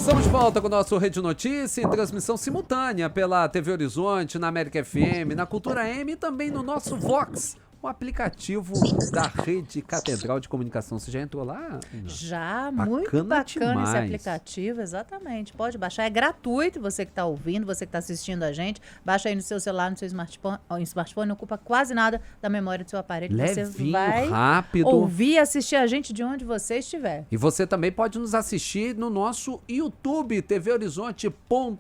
Estamos de volta com o nosso Rede Notícia em transmissão simultânea pela TV Horizonte, na América FM, na Cultura M e também no nosso Vox, o aplicativo da Rede Catedral de Comunicação. Você já entrou lá? Já, muito bacana demais. esse aplicativo, exatamente. Pode baixar, é gratuito, você que está ouvindo, você que está assistindo a gente. Baixa aí no seu celular, no seu smartphone, não ocupa quase nada da memória do seu aparelho. Levinho, você vai rápido. ouvir e assistir a gente de onde você estiver. E você também pode nos assistir no nosso YouTube, TV Horizonte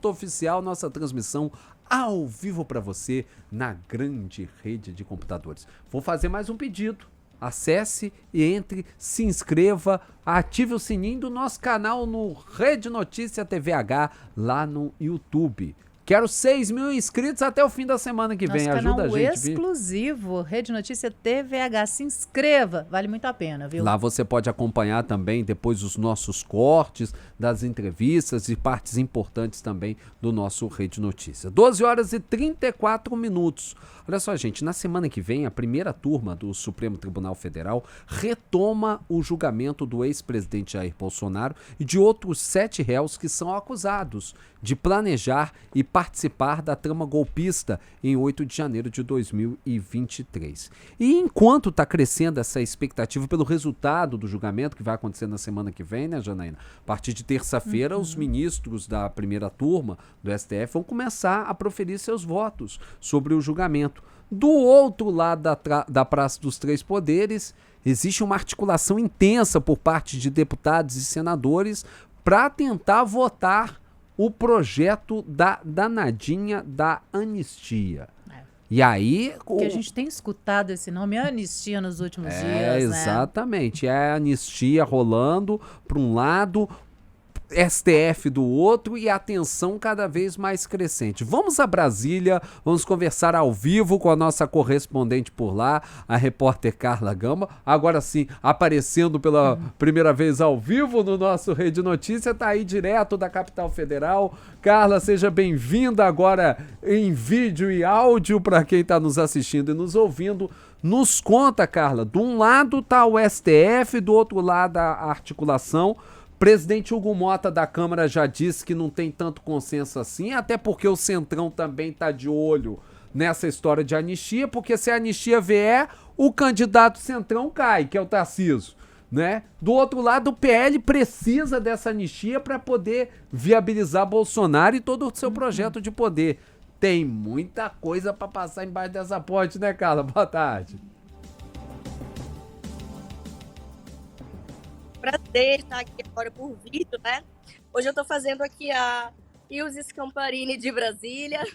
Oficial, nossa transmissão ao vivo para você na grande rede de computadores. Vou fazer mais um pedido. Acesse e entre, se inscreva, ative o sininho do nosso canal no Rede Notícia TVH lá no YouTube. Quero 6 mil inscritos até o fim da semana que vem. Nosso Ajuda a canal gente, exclusivo, Rede Notícia TVH. Se inscreva, vale muito a pena, viu? Lá você pode acompanhar também depois os nossos cortes das entrevistas e partes importantes também do nosso Rede Notícia. 12 horas e 34 minutos. Olha só, gente, na semana que vem a primeira turma do Supremo Tribunal Federal retoma o julgamento do ex-presidente Jair Bolsonaro e de outros 7 réus que são acusados de planejar e participar da trama golpista em 8 de janeiro de 2023. E enquanto está crescendo essa expectativa pelo resultado do julgamento que vai acontecer na semana que vem, né, Janaína? A partir de terça-feira, os ministros da primeira turma do STF vão começar a proferir seus votos sobre o julgamento. Do outro lado da Praça dos Três Poderes, existe uma articulação intensa por parte de deputados e senadores para tentar votar o projeto da danadinha da anistia. E aí... Porque a gente tem escutado esse nome, anistia, nos últimos dias, né? Exatamente. É a anistia rolando para um lado, STF do outro e a tensão cada vez mais crescente. Vamos a Brasília, vamos conversar ao vivo com a nossa correspondente por lá, a repórter Carla Gamba. Agora sim, aparecendo pela primeira vez ao vivo no nosso Rede Notícia, tá aí direto da capital federal. Carla, seja bem-vinda agora em vídeo e áudio para quem está nos assistindo e nos ouvindo. Nos conta, Carla, de um lado tá o STF, do outro lado a articulação. Presidente Hugo Mota da Câmara já disse que não tem tanto consenso assim, até porque o Centrão também está de olho nessa história de anistia, porque se a anistia vier, o candidato Centrão cai, que é o Tarcísio, né? Do outro lado, o PL precisa dessa anistia para poder viabilizar Bolsonaro e todo o seu projeto de poder. Tem muita coisa para passar embaixo dessa ponte, né, Carla? Boa tarde. Prazer estar aqui agora por vídeo, né? Hoje eu estou fazendo aqui a Ilse Scamparini de Brasília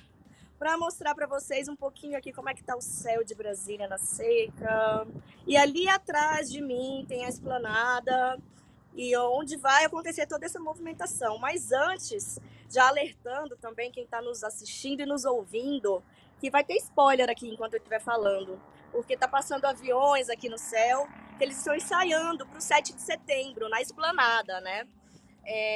para mostrar para vocês um pouquinho aqui como é que tá o céu de Brasília na seca. E ali atrás de mim tem a esplanada e onde vai acontecer toda essa movimentação. Mas antes, já alertando também quem está nos assistindo e nos ouvindo, que vai ter spoiler aqui enquanto eu estiver falando, porque tá passando aviões aqui no céu, que eles estão ensaiando para o 7 de setembro, na esplanada, né?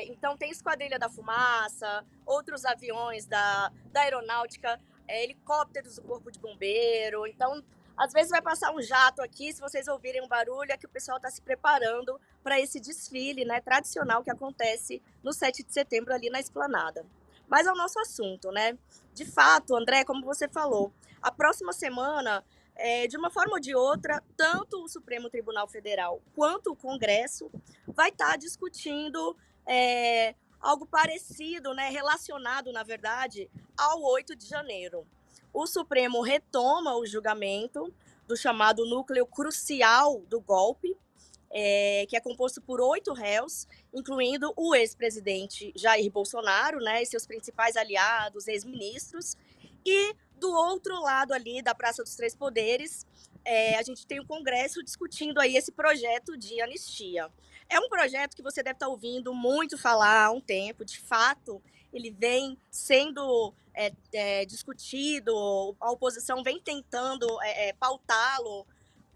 Então tem Esquadrilha da Fumaça, outros aviões da aeronáutica, helicópteros do Corpo de Bombeiro. Então, às vezes vai passar um jato aqui, se vocês ouvirem um barulho, é que o pessoal está se preparando para esse desfile, né, tradicional que acontece no 7 de setembro ali na esplanada. Mas ao nosso assunto, né? De fato, André, como você falou, a próxima semana... de uma forma ou de outra, tanto o Supremo Tribunal Federal quanto o Congresso vai estar discutindo algo parecido, né, relacionado, na verdade, ao 8 de janeiro. O Supremo retoma o julgamento do chamado núcleo crucial do golpe, que é composto por 8 réus, incluindo o ex-presidente Jair Bolsonaro, né, e seus principais aliados, ex-ministros, e do outro lado ali da Praça dos Três Poderes, a gente tem o Congresso discutindo aí esse projeto de anistia. É um projeto que você deve estar ouvindo muito falar há um tempo. De fato, ele vem sendo discutido, a oposição vem tentando pautá-lo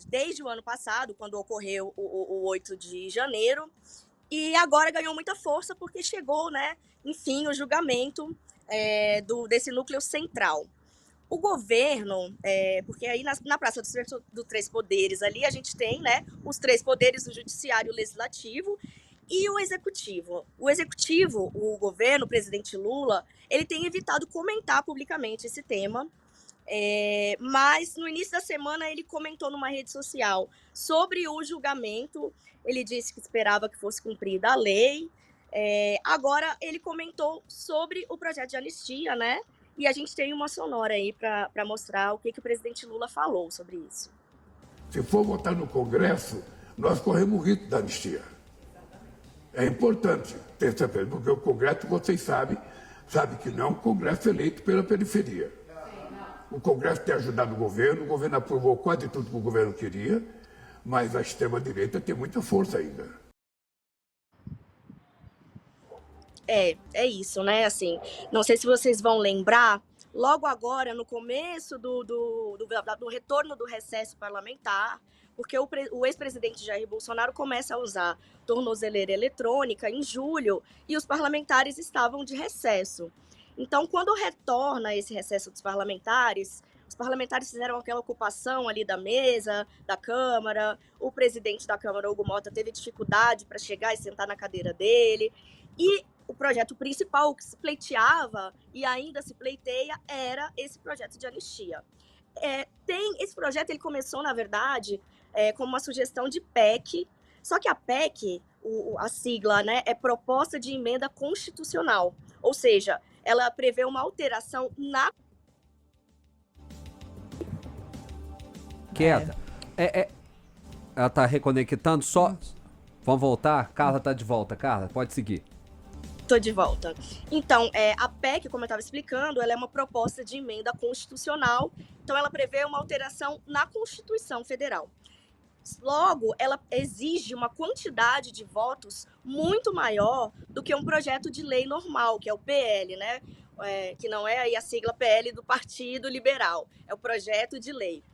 desde o ano passado, quando ocorreu o 8 de janeiro, e agora ganhou muita força porque chegou, né, enfim, o julgamento desse núcleo central. O governo, porque aí na Praça dos Três Poderes ali a gente tem, né, os três poderes do Judiciário e o Legislativo, E o executivo? O governo, o presidente Lula, ele tem evitado comentar publicamente esse tema, mas no início da semana ele comentou numa rede social sobre o julgamento. Ele disse que esperava que fosse cumprida a lei. Agora ele comentou sobre o projeto de anistia, né? E a gente tem uma sonora aí para mostrar o que o presidente Lula falou sobre isso. Se for votar no Congresso, nós corremos o risco da anistia. É importante ter certeza, porque o Congresso, vocês sabem que não é um Congresso eleito pela periferia. O Congresso tem ajudado o governo aprovou quase tudo que o governo queria, mas a extrema-direita tem muita força ainda. É isso, né? Assim, não sei se vocês vão lembrar, logo agora, no começo do retorno do recesso parlamentar, porque o ex-presidente Jair Bolsonaro começa a usar tornozeleira eletrônica em julho e os parlamentares estavam de recesso. Então, quando retorna esse recesso dos parlamentares, os parlamentares fizeram aquela ocupação ali da mesa, da Câmara, o presidente da Câmara, Hugo Mota, teve dificuldade para chegar e sentar na cadeira dele, e o projeto principal, o que se pleiteava e ainda se pleiteia, era esse projeto de anistia. Esse projeto ele começou, na verdade, como uma sugestão de PEC, só que a PEC, a sigla, né, é Proposta de Emenda Constitucional, ou seja, ela prevê uma alteração na... Queda. Ela tá reconectando só... Vamos voltar? Carla tá de volta. Carla, pode seguir. Tô de volta. Então, a PEC, como eu estava explicando, ela é uma proposta de emenda constitucional, então ela prevê uma alteração na Constituição Federal. Logo, ela exige uma quantidade de votos muito maior do que um projeto de lei normal, que é o PL, né? Que não é aí a sigla PL do Partido Liberal, é o projeto de lei.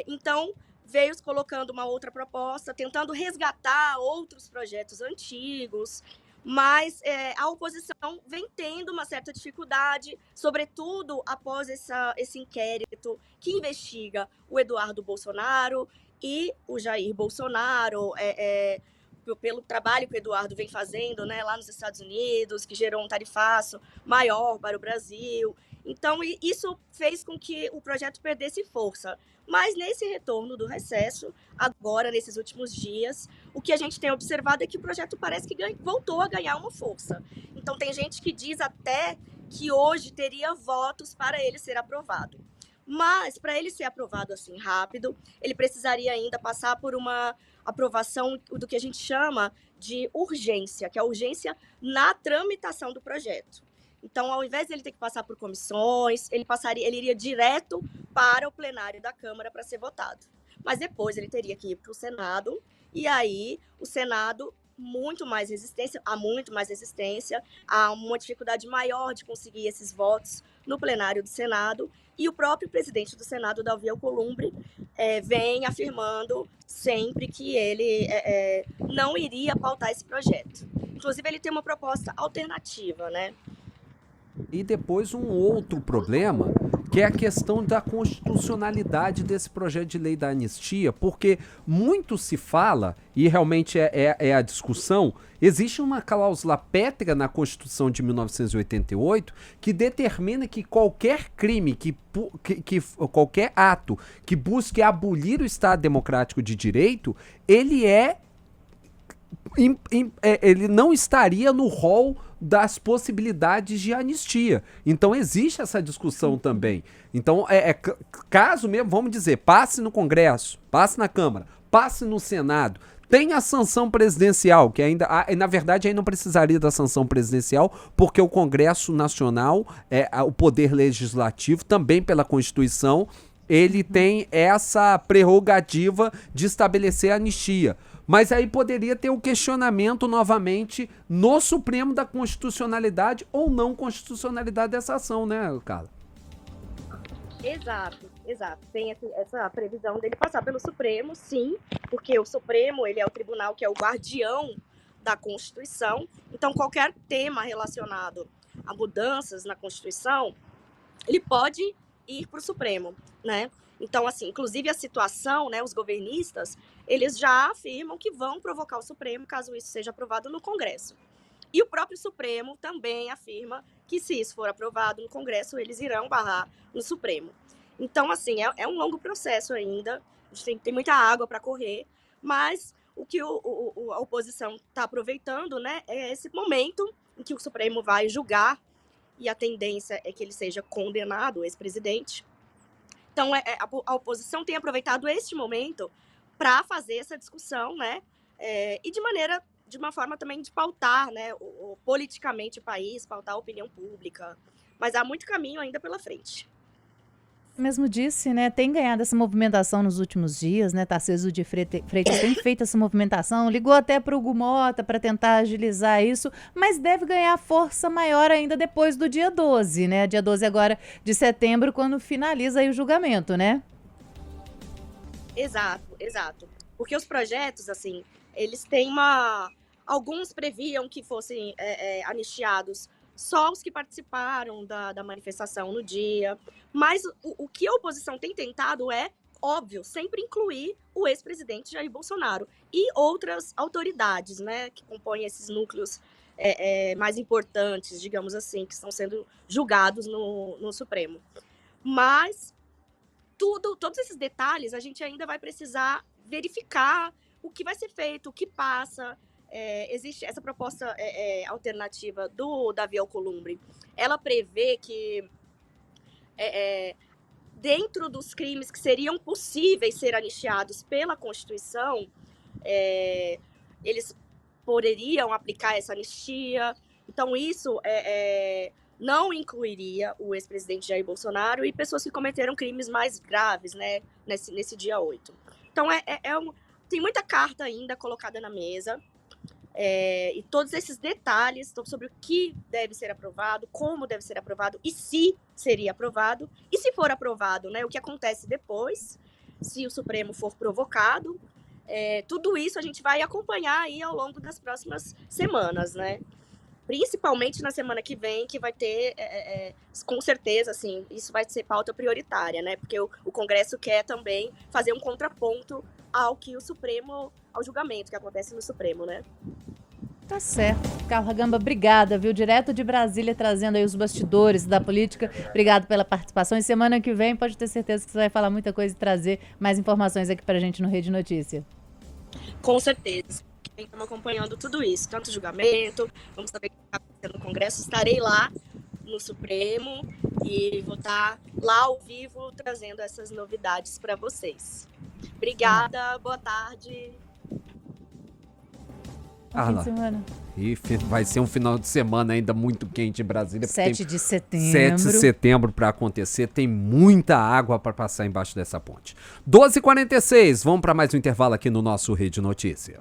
Então, veio colocando uma outra proposta, tentando resgatar outros projetos antigos, mas a oposição vem tendo uma certa dificuldade, sobretudo após esse inquérito que investiga o Eduardo Bolsonaro e o Jair Bolsonaro, pelo trabalho que o Eduardo vem fazendo, né, lá nos Estados Unidos, que gerou um tarifaço maior para o Brasil. Então, isso fez com que o projeto perdesse força. Mas nesse retorno do recesso, agora, nesses últimos dias, o que a gente tem observado é que o projeto parece que voltou a ganhar uma força. Então, tem gente que diz até que hoje teria votos para ele ser aprovado. Mas, para ele ser aprovado assim rápido, ele precisaria ainda passar por uma aprovação do que a gente chama de urgência, que é a urgência na tramitação do projeto. Então, ao invés de ele ter que passar por comissões, ele iria direto para o plenário da Câmara para ser votado. Mas depois ele teria que ir para o Senado, e aí o Senado, há muito mais resistência, há uma dificuldade maior de conseguir esses votos no plenário do Senado, e o próprio presidente do Senado, Davi Alcolumbre, vem afirmando sempre que ele não iria pautar esse projeto. Inclusive, ele tem uma proposta alternativa, né? E depois um outro problema, que é a questão da constitucionalidade desse projeto de lei da anistia, porque muito se fala, e realmente é a discussão, existe uma cláusula pétrea na Constituição de 1988 que determina que qualquer crime, qualquer ato que busque abolir o Estado Democrático de Direito, ele não estaria no rol das possibilidades de anistia. Então existe essa discussão também. Então, caso mesmo, vamos dizer, passe no Congresso, passe na Câmara, passe no Senado, tem a sanção presidencial, que ainda, na verdade, aí não precisaria da sanção presidencial, porque o Congresso Nacional, o Poder Legislativo, também pela Constituição, ele tem essa prerrogativa de estabelecer a anistia. Mas aí poderia ter o questionamento novamente no Supremo da constitucionalidade ou não constitucionalidade dessa ação, né, Carla? Exato. Tem essa previsão dele passar pelo Supremo, sim, porque o Supremo ele é o tribunal que é o guardião da Constituição. Então, qualquer tema relacionado a mudanças na Constituição, ele pode ir para o Supremo, né? Então, assim, inclusive a situação, né, os governistas, eles já afirmam que vão provocar o Supremo caso isso seja aprovado no Congresso. E o próprio Supremo também afirma que, se isso for aprovado no Congresso, eles irão barrar no Supremo. Então, assim, é um longo processo ainda, a gente tem muita água para correr, mas o que a oposição está aproveitando, né, é esse momento em que o Supremo vai julgar, e a tendência é que ele seja condenado, o ex-presidente. Então, a oposição tem aproveitado este momento para fazer essa discussão, né, e de uma forma também de pautar, né, politicamente o país, pautar a opinião pública. Mas há muito caminho ainda pela frente. Mesmo disse, né, tem ganhado essa movimentação nos últimos dias, né, Tarcísio de Freitas tem feito essa movimentação, ligou até para o Hugo Mota para tentar agilizar isso, mas deve ganhar força maior ainda depois do dia 12, né, dia 12 agora de setembro, quando finaliza aí o julgamento, né? Exato. Porque os projetos, assim, eles têm alguns previam que fossem anistiados só os que participaram da manifestação no dia, mas o que a oposição tem tentado é, óbvio, sempre incluir o ex-presidente Jair Bolsonaro e outras autoridades, né, que compõem esses núcleos mais importantes, digamos assim, que estão sendo julgados no Supremo. Mas todos esses detalhes a gente ainda vai precisar verificar o que vai ser feito, o que passa. Existe essa proposta alternativa do Davi Alcolumbre. Ela prevê que dentro dos crimes que seriam possíveis ser anistiados pela Constituição, eles poderiam aplicar essa anistia. Então, isso não incluiria o ex-presidente Jair Bolsonaro e pessoas que cometeram crimes mais graves, né, nesse dia 8. Então, tem muita carta ainda colocada na mesa. E todos esses detalhes sobre o que deve ser aprovado, como deve ser aprovado e se seria aprovado. E se for aprovado, né, o que acontece depois, se o Supremo for provocado. Tudo isso a gente vai acompanhar aí ao longo das próximas semanas, né? Principalmente na semana que vem, que vai ter, com certeza, assim, isso vai ser pauta prioritária, né? Porque o Congresso quer também fazer um contraponto ao julgamento que acontece no Supremo, né? Tá certo. Carla Gamba, obrigada, viu? Direto de Brasília, trazendo aí os bastidores da política. Obrigado pela participação. E semana que vem, pode ter certeza que você vai falar muita coisa e trazer mais informações aqui pra gente no Rede Notícia. Com certeza. Estamos acompanhando tudo isso, tanto o julgamento, vamos saber o que está acontecendo no Congresso. Estarei lá no Supremo e vou estar lá ao vivo trazendo essas novidades para vocês. Obrigada, boa tarde. Fim de semana. E vai ser um final de semana ainda muito quente em Brasília. 7 de setembro. 7 de setembro para acontecer. Tem muita água para passar embaixo dessa ponte. 12h46. Vamos para mais um intervalo aqui no nosso Rede Notícia.